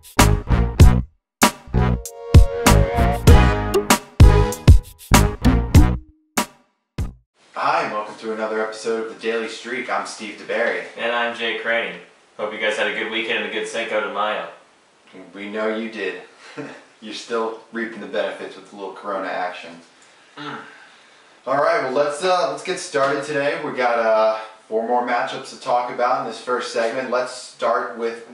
Hi, and welcome to another episode of The Daily Streak. I'm Steve DeBerry. And I'm Jay Crane. Hope you guys had a good weekend and a good Cinco de Mayo. We know you did. You're still reaping the benefits with a little Corona action. Alright, well let's get started today. We got 4 more matchups to talk about in this first segment. Let's start with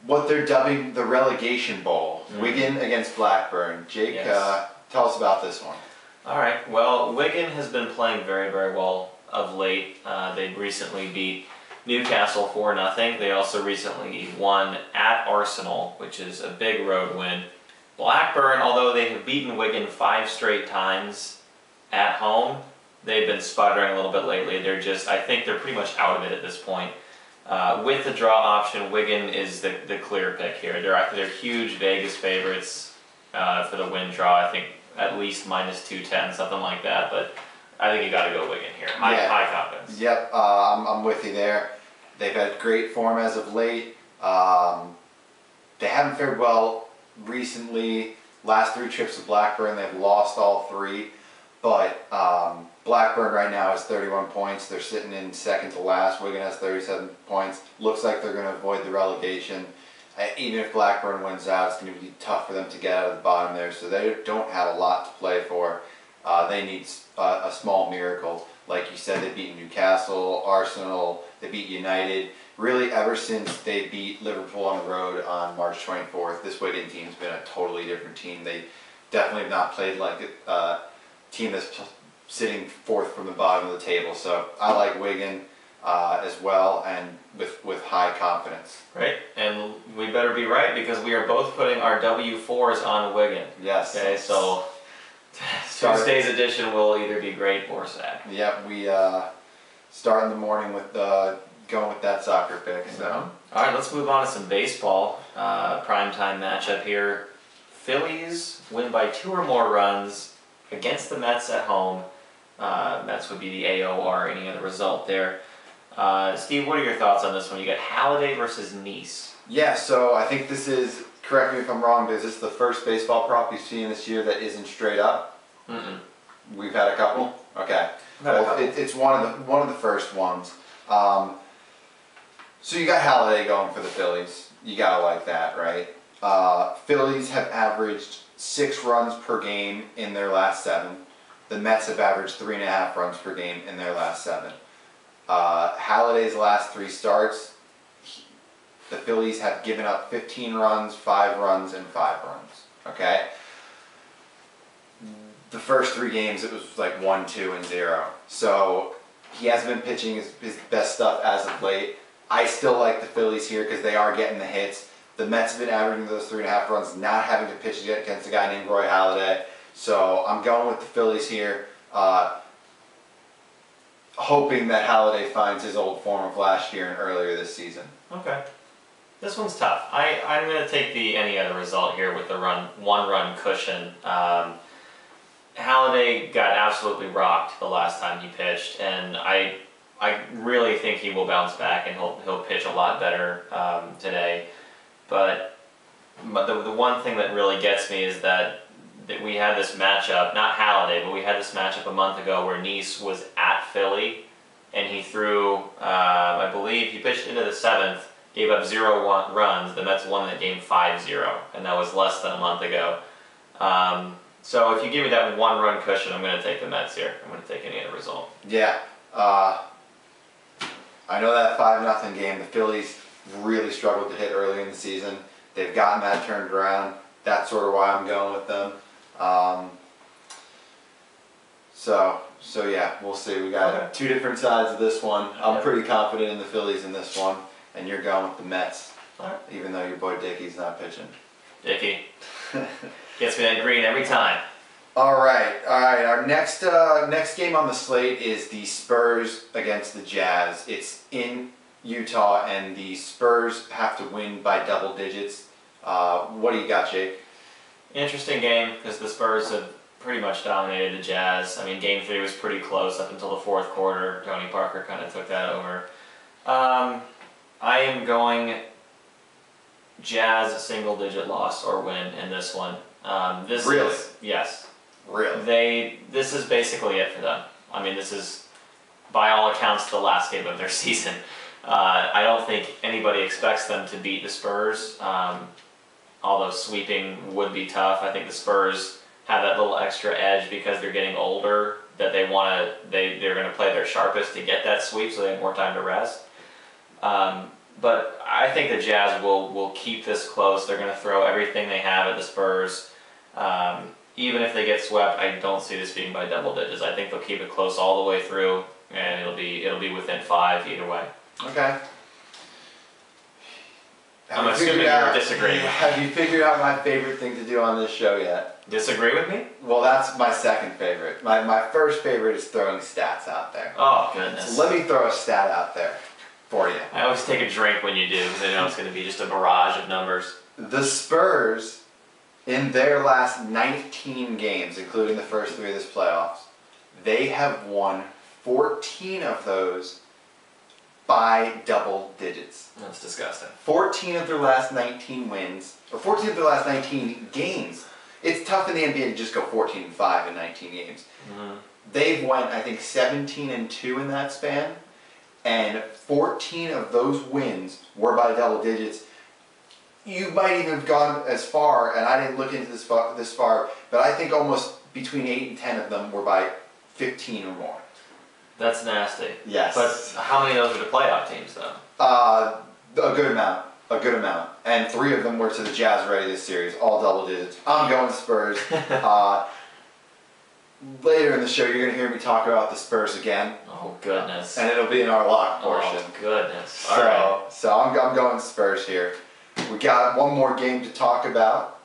what they're dubbing the relegation bowl. Wigan against Blackburn. Jake, Yes. Tell us about this one. Alright, well, Wigan has been playing very, very well of late. They recently beat Newcastle 4-0. They also recently won at Arsenal, which is a big road win. Blackburn, although they have beaten Wigan 5 straight times at home, they've been sputtering a little bit lately. I think they're pretty much out of it at this point. With the draw option, Wigan is the clear pick here. They're huge Vegas favorites for the win draw. I think at least minus 210, something like that. But I think you got to go Wigan here. High confidence. Yep, I'm with you there. They've had great form as of late. They haven't fared well recently. Last 3 trips to Blackburn, they've lost all 3. But Blackburn right now has 31 points. They're sitting in second to last. Wigan has 37 points. Looks like they're going to avoid the relegation. Even if Blackburn wins out, it's going to be tough for them to get out of the bottom there. So they don't have a lot to play for. They need a small miracle. Like you said, they beat Newcastle, Arsenal, they beat United. Really, ever since they beat Liverpool on the road on March 24th, this Wigan team's been a totally different team. They definitely have not played like a team that's sitting 4th from the bottom of the table. So I like Wigan as well, and with high confidence. Right, and we better be right because we are both putting our W4s on Wigan. Yes. Okay, so Tuesday's edition will either be great or sad. Yep, we start in the morning with going with that soccer pick. So. All right, let's move on to some baseball. Primetime matchup here. Phillies win by 2 or more runs against the Mets at home. Mets would be the AOR, any other result there. Steve, what are your thoughts on this one? You got Halladay versus Nice. Yeah, so I think this is, correct me if I'm wrong, but is this the first baseball prop you've seen this year that isn't straight up? Mm-mm. We've had a couple? Okay. Well, it's one of the first ones. So you got Halladay going for the Phillies. You gotta like that, right? Phillies have averaged 6 runs per game in their last 7. The Mets have averaged 3.5 runs per game in their last 7. Halladay's last 3 starts, the Phillies have given up 15 runs, 5 runs, and 5 runs. Okay? The first 3 games it was like 1, 2, and 0. So he hasn't been pitching his best stuff as of late. I still like the Phillies here because they are getting the hits. The Mets have been averaging those 3.5 runs, not having to pitch against a guy named Roy Halladay. So I'm going with the Phillies here, hoping that Halladay finds his old form of last year and earlier this season. Okay. This one's tough. I'm going to take the any other result here with the 1-run cushion. Halladay got absolutely rocked the last time he pitched, and I really think he will bounce back and he'll pitch a lot better today. But the one thing that really gets me is that we had this matchup, not Halladay, but we had this matchup a month ago where Nice was at Philly, and he threw, I believe, he pitched into the 7th, gave up 0 runs. The Mets won that game 5-0, and that was less than a month ago. So if you give me that 1-run cushion, I'm going to take the Mets here. I'm going to take any other result. Yeah. I know that 5-0 game, the Phillies really struggled to hit early in the season. They've gotten that turned around. That's sort of why I'm going with them. So yeah, we'll see. We got 2 different sides of this one. I'm pretty confident in the Phillies in this one, and you're going with the Mets, even though your boy Dickey's not pitching. Dickey gets me that green every time. All right. Our next game on the slate is the Spurs against the Jazz. It's in Utah, and the Spurs have to win by double digits. What do you got, Jake? Interesting game because the Spurs have pretty much dominated the Jazz. I mean, Game 3 was pretty close up until the 4th quarter. Tony Parker kind of took that over. I am going Jazz single-digit loss or win in this one. Really? Yes. Really? This is basically it for them. I mean, this is, by all accounts, the last game of their season. I don't think anybody expects them to beat the Spurs, although sweeping would be tough. I think the Spurs have that little extra edge because they're getting older, that they're going to play their sharpest to get that sweep so they have more time to rest. But I think the Jazz will keep this close. They're going to throw everything they have at the Spurs. Even if they get swept, I don't see this being by double digits. I think they'll keep it close all the way through, and it'll be within 5 either way. Okay. I'm assuming you're disagreeing. Have you figured out my favorite thing to do on this show yet? Disagree with me? Well, that's my second favorite. My first favorite is throwing stats out there. Oh, goodness. So let me throw a stat out there for you. I always take a drink when you do, because I know it's going to be just a barrage of numbers. The Spurs, in their last 19 games, including the first 3 of this playoffs, they have won 14 of those by double digits. That's disgusting. 14 of their last 19 wins, or 14 of their last 19 games. It's tough in the NBA to just go 14-5 in 19 games. Mm-hmm. They've went, I think, 17-2 in that span, and 14 of those wins were by double digits. You might even have gone as far, and I didn't look into this far, but I think almost between 8 and 10 of them were by 15 or more. That's nasty. Yes. But how many of those are the playoff teams, though? A good amount. A good amount. And 3 of them were to the Jazz already this series, all double digits. I'm going Spurs. Later in the show, you're going to hear me talk about the Spurs again. Oh, goodness. And it'll be in our lock portion. Oh, goodness. All right. So I'm going Spurs here. We got one more game to talk about.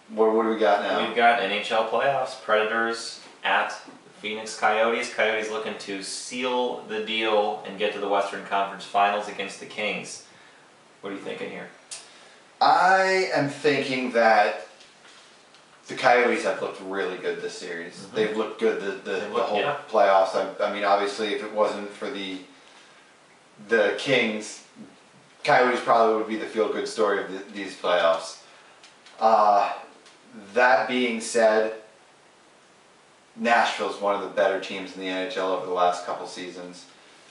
What do we got now? We've got NHL playoffs. Predators at Phoenix Coyotes. Coyotes looking to seal the deal and get to the Western Conference Finals against the Kings. What are you thinking here? I am thinking that the Coyotes have looked really good this series. Mm-hmm. They've looked good the whole playoffs. I mean, obviously, if it wasn't for the Kings, Coyotes probably would be the feel-good story of these playoffs. That being said, Nashville's one of the better teams in the NHL over the last couple seasons.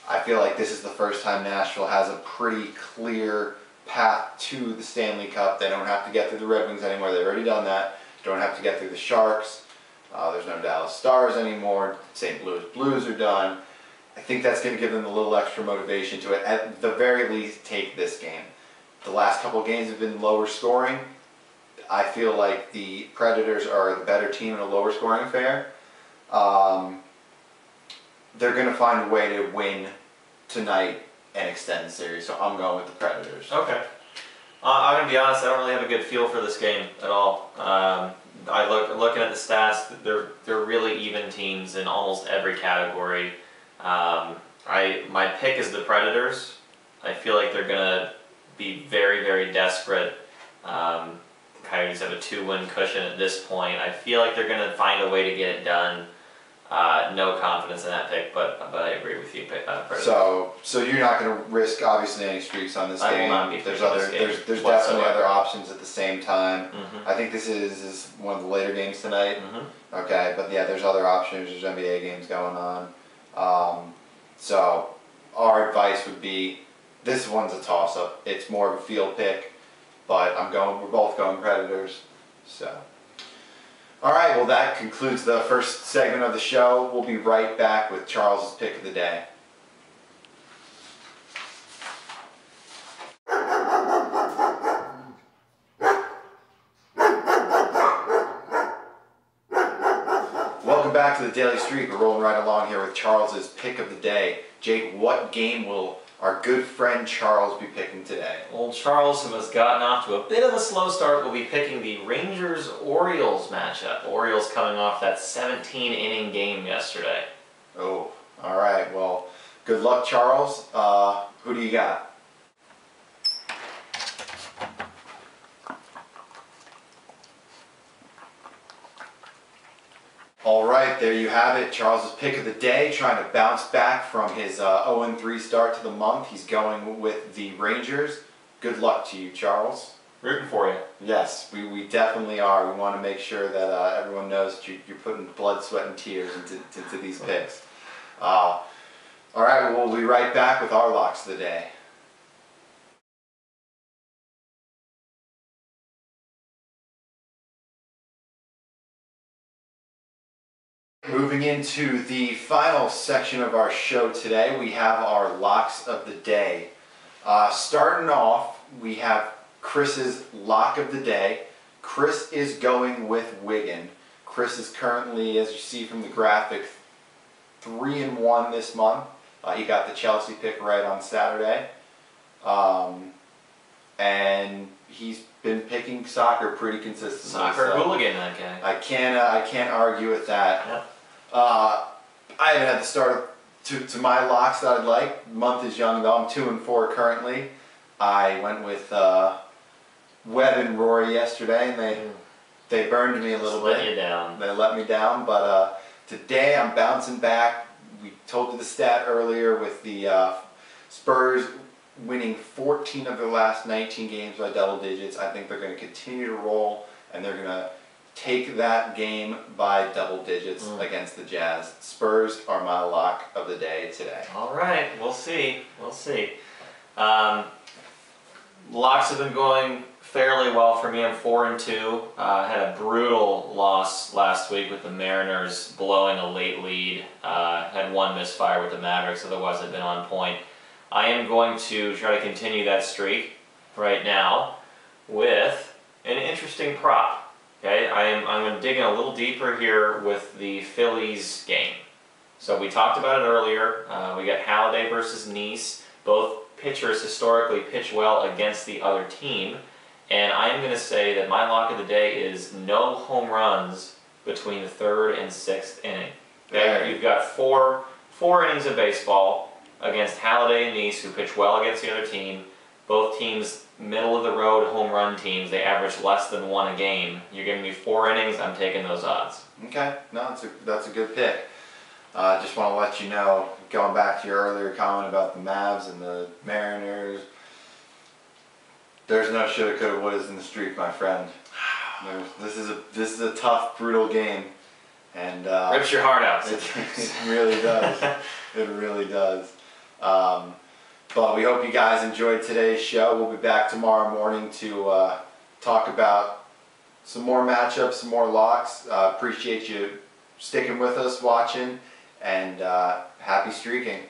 I feel like this is the first time Nashville has a pretty clear path to the Stanley Cup. They don't have to get through the Red Wings anymore. They've already done that. Don't have to get through the Sharks. There's no Dallas Stars anymore. St. Louis Blues are done. I think that's going to give them a little extra motivation to, at the very least, take this game. The last couple of games have been lower scoring. I feel like the Predators are the better team in a lower scoring affair. They're going to find a way to win tonight and extend the series, so I'm going with the Predators. Okay. I'm going to be honest, I don't really have a good feel for this game at all. Looking at the stats, they're really even teams in almost every category. My pick is the Predators. I feel like they're going to be very, very desperate. The Coyotes have a 2-win cushion at this point. I feel like they're going to find a way to get it done. No confidence in that pick, but I agree with you, Predators. So you're not going to risk obviously any streaks on this game. I will not be There's definitely other options at the same time. Mm-hmm. I think this is one of the later games tonight. Mm-hmm. Okay, but yeah, there's other options. There's NBA games going on. So our advice would be, this one's a toss-up. It's more of a field pick, but we're both going Predators. So. All right, well that concludes the first segment of the show. We'll be right back with Charles' pick of the day. Welcome back to the Daily Streak. We're rolling right along here with Charles' pick of the day. Jake, what game will our good friend Charles be picking today? Old Charles, who has gotten off to a bit of a slow start, will be picking the Rangers-Orioles matchup. Orioles coming off that 17-inning game yesterday. Oh, all right. Well, good luck, Charles. Who do you got? All right, there you have it. Charles' pick of the day, trying to bounce back from his 0-3 start to the month. He's going with the Rangers. Good luck to you, Charles. Rooting for you. Yes, we definitely are. We want to make sure that everyone knows that you're putting blood, sweat, and tears into these picks. All right, we'll be right back with our locks of the day. Moving into the final section of our show today, we have our locks of the day. Starting off, we have Chris's lock of the day. Chris is going with Wigan. Chris is currently, as you see from the graphic, 3-1 this month. He got the Chelsea pick right on Saturday. And he's been picking soccer pretty consistently. Soccer hooligan, that guy. I can't argue with that. Yep. I haven't had the start to my locks that I'd like. The month is young though. I'm 2-4 currently. I went with Webb and Rory yesterday, and they burned me a little bit. Let you down. They let me down, but today I'm bouncing back. We told you the stat earlier with the Spurs winning 14 of their last 19 games by double digits. I think they're going to continue to roll, and they're going to take that game by double digits against the Jazz. Spurs are my lock of the day today. All right, we'll see. We'll see. Locks have been going fairly well for me. I'm 4-2. Had a brutal loss last week with the Mariners blowing a late lead. Had one misfire with the Mavericks, otherwise I've been on point. I am going to try to continue that streak right now with an interesting prop. Okay, I'm going to dig in a little deeper here with the Phillies game. So we talked about it earlier. We got Halladay versus Nice. Both pitchers historically pitch well against the other team. And I am going to say that my lock of the day is no home runs between the 3rd and 6th inning. Okay? You've got four innings of baseball against Halladay and Nice, who pitch well against the other team. Both teams middle of the road home run teams. They average less than 1 a game. You're giving me 4 innings. I'm taking those odds. Okay, no, that's a good pick. Just want to let you know, going back to your earlier comment about the Mavs and the Mariners, there's no shoulda, coulda, wouldas in the streak, my friend. This is a tough, brutal game, and rips your heart out. It really does. It really does. But we hope you guys enjoyed today's show. We'll be back tomorrow morning to talk about some more matchups, some more locks. Appreciate you sticking with us, watching, and happy streaking.